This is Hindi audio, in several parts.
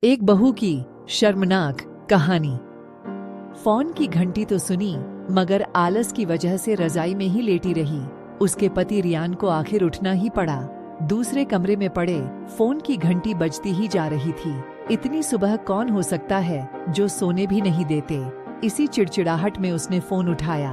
एक बहू की शर्मनाक कहानी। फोन की घंटी तो सुनी, मगर आलस की वजह से रजाई में ही लेटी रही। उसके पति रियान को आखिर उठना ही पड़ा। दूसरे कमरे में पड़े फोन की घंटी बजती ही जा रही थी। इतनी सुबह कौन हो सकता है जो सोने भी नहीं देते। इसी चिड़चिड़ाहट में उसने फोन उठाया।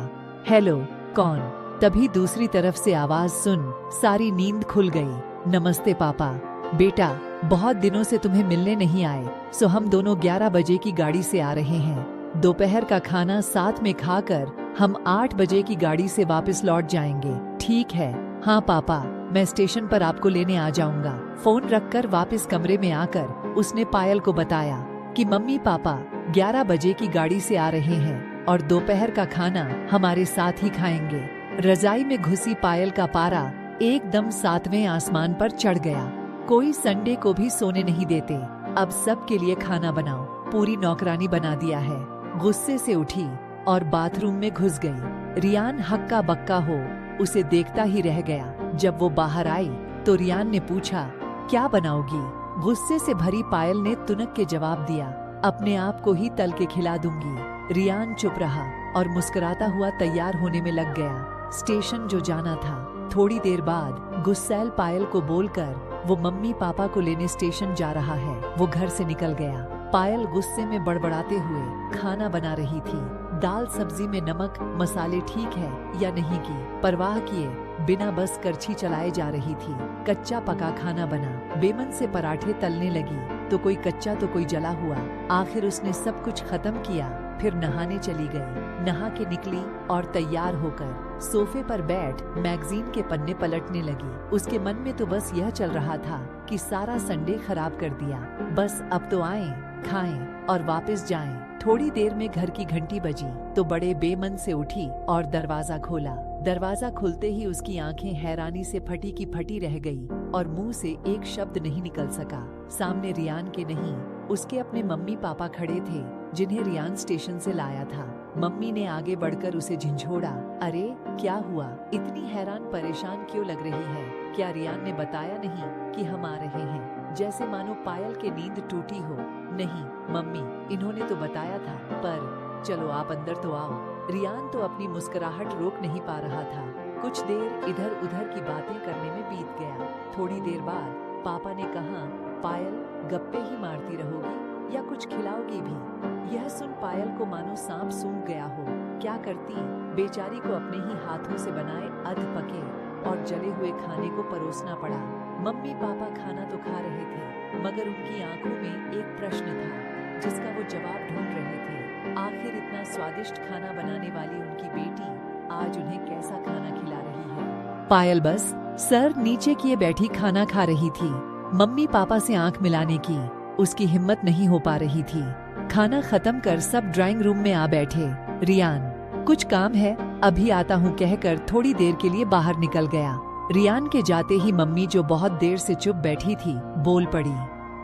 हेलो, कौन? तभी दूसरी तरफ से आवाज सुन सारी नींद खुल गई। नमस्ते पापा। बेटा, बहुत दिनों से तुम्हें मिलने नहीं आए, सो हम दोनों 11 बजे की गाड़ी से आ रहे हैं। दोपहर का खाना साथ में खाकर हम 8 बजे की गाड़ी से वापस लौट जाएंगे। ठीक है? हाँ पापा, मैं स्टेशन पर आपको लेने आ जाऊंगा। फोन रखकर वापस कमरे में आकर उसने पायल को बताया कि मम्मी पापा 11 बजे की गाड़ी से आ रहे हैं और दोपहर का खाना हमारे साथ ही खाएंगे। रजाई में घुसी पायल का पारा एकदम 7वें आसमान पर चढ़ गया। कोई संडे को भी सोने नहीं देते। अब सबके लिए खाना बनाओ, पूरी नौकरानी बना दिया है। गुस्से से उठी और बाथरूम में घुस गई। रियान हक्का बक्का हो उसे देखता ही रह गया। जब वो बाहर आई तो रियान ने पूछा, क्या बनाओगी? गुस्से से भरी पायल ने तुनक के जवाब दिया, अपने आप को ही तल के खिला दूंगी। रियान चुप रहा और मुस्कुराता हुआ तैयार होने में लग गया। स्टेशन जो जाना था। थोड़ी देर बाद गुस्सैल पायल को बोलकर वो मम्मी पापा को लेने स्टेशन जा रहा है। वो घर से निकल गया। पायल गुस्से में बड़बड़ाते हुए खाना बना रही थी। दाल सब्जी में नमक मसाले ठीक है या नहीं की परवाह किए बिना बस करछी चलाए जा रही थी। कच्चा पका खाना बना। बेमन से पराठे तलने लगी, तो कोई कच्चा तो कोई जला हुआ। आखिर उसने सब कुछ खत्म किया, फिर नहाने चली गई। नहा के निकली और तैयार होकर सोफे पर बैठ मैगजीन के पन्ने पलटने लगी। उसके मन में तो बस यह चल रहा था कि सारा संडे खराब कर दिया। बस अब तो आएं, खाएं और वापस जाएं। थोड़ी देर में घर की घंटी बजी तो बड़े बेमन से उठी और दरवाजा खोला। दरवाजा खुलते ही उसकी आंखें हैरानी से फटी की फटी रह गई और मुंह से एक शब्द नहीं निकल सका। सामने रियान के नहीं, उसके अपने मम्मी पापा खड़े थे, जिन्हें रियान स्टेशन से लाया था। मम्मी ने आगे बढ़कर उसे झिंझोड़ा, अरे क्या हुआ? इतनी हैरान परेशान क्यों लग रही है? क्या रियान ने बताया नहीं कि हम आ रहे हैं? जैसे मानो पायल के नींद टूटी हो। नहीं मम्मी, इन्होंने तो बताया था, पर चलो आप अंदर तो आओ। रियान तो अपनी मुस्कुराहट रोक नहीं पा रहा था। कुछ देर इधर उधर की बातें करने में बीत गया। थोड़ी देर बाद पापा ने कहा, पायल गप्पे ही मारती रहोगी या कुछ खिलाओगी भी? यह सुन पायल को मानो सांप सूंघ गया हो। क्या करती? बेचारी को अपने ही हाथों से बनाए अध पके और जले हुए खाने को परोसना पड़ा। मम्मी पापा खाना तो खा रहे थे, मगर उनकी आंखों में एक प्रश्न था जिसका वो जवाब ढूंढ रहे थे। आखिर इतना स्वादिष्ट खाना बनाने वाली उनकी बेटी आज उन्हें कैसा खाना खिला रही है? पायल बस सर नीचे किए बैठी खाना खा रही थी। मम्मी पापा से आंख मिलाने की उसकी हिम्मत नहीं हो पा रही थी। खाना खत्म कर सब ड्राइंग रूम में आ बैठे। रियान, कुछ काम है, अभी आता हूँ कहकर थोड़ी देर के लिए बाहर निकल गया। रियान के जाते ही मम्मी, जो बहुत देर से चुप बैठी थी, बोल पड़ी,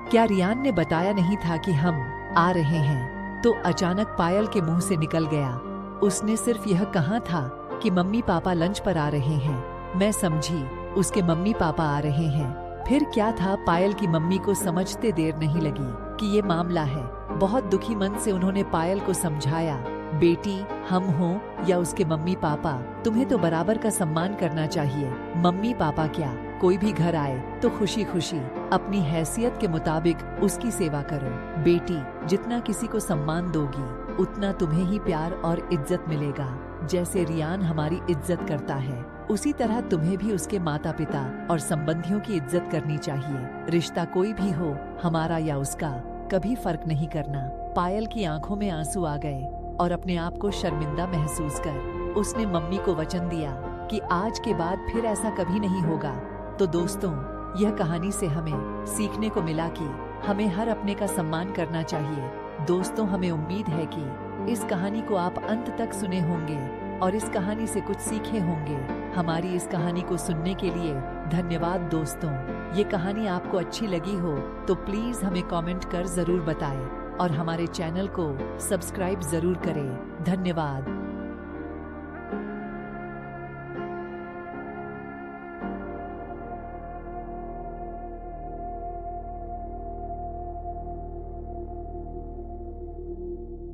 क्या रियान ने बताया नहीं था कि हम आ रहे हैं? तो अचानक पायल के मुंह से निकल गया, उसने सिर्फ यह कहा था कि मम्मी पापा लंच पर आ रहे हैं। मैं समझी उसके मम्मी पापा आ रहे हैं। फिर क्या था? पायल की मम्मी को समझते देर नहीं लगी कि ये मामला है। बहुत दुखी मन से उन्होंने पायल को समझाया, बेटी, हम हो या उसके मम्मी पापा, तुम्हें तो बराबर का सम्मान करना चाहिए। मम्मी पापा क्या, कोई भी घर आए तो खुशी खुशी अपनी हैसियत के मुताबिक उसकी सेवा करो। बेटी, जितना किसी को सम्मान दोगी उतना तुम्हें ही प्यार और इज्जत मिलेगा। जैसे रियान हमारी इज्जत करता है, उसी तरह तुम्हें भी उसके माता पिता और संबंधियों की इज्जत करनी चाहिए। रिश्ता कोई भी हो, हमारा या उसका, कभी फर्क नहीं करना। पायल की आंखों में आंसू आ गए और अपने आप को शर्मिंदा महसूस कर उसने मम्मी को वचन दिया कि आज के बाद फिर ऐसा कभी नहीं होगा। तो दोस्तों, यह कहानी से हमें सीखने को मिला कि हमें हर अपने का सम्मान करना चाहिए। दोस्तों, हमें उम्मीद है कि इस कहानी को आप अंत तक सुने होंगे और इस कहानी से कुछ सीखे होंगे। हमारी इस कहानी को सुनने के लिए धन्यवाद दोस्तों। ये कहानी आपको अच्छी लगी हो तो प्लीज हमें कमेंट कर जरूर बताएं और हमारे चैनल को सब्सक्राइब जरूर करें। धन्यवाद।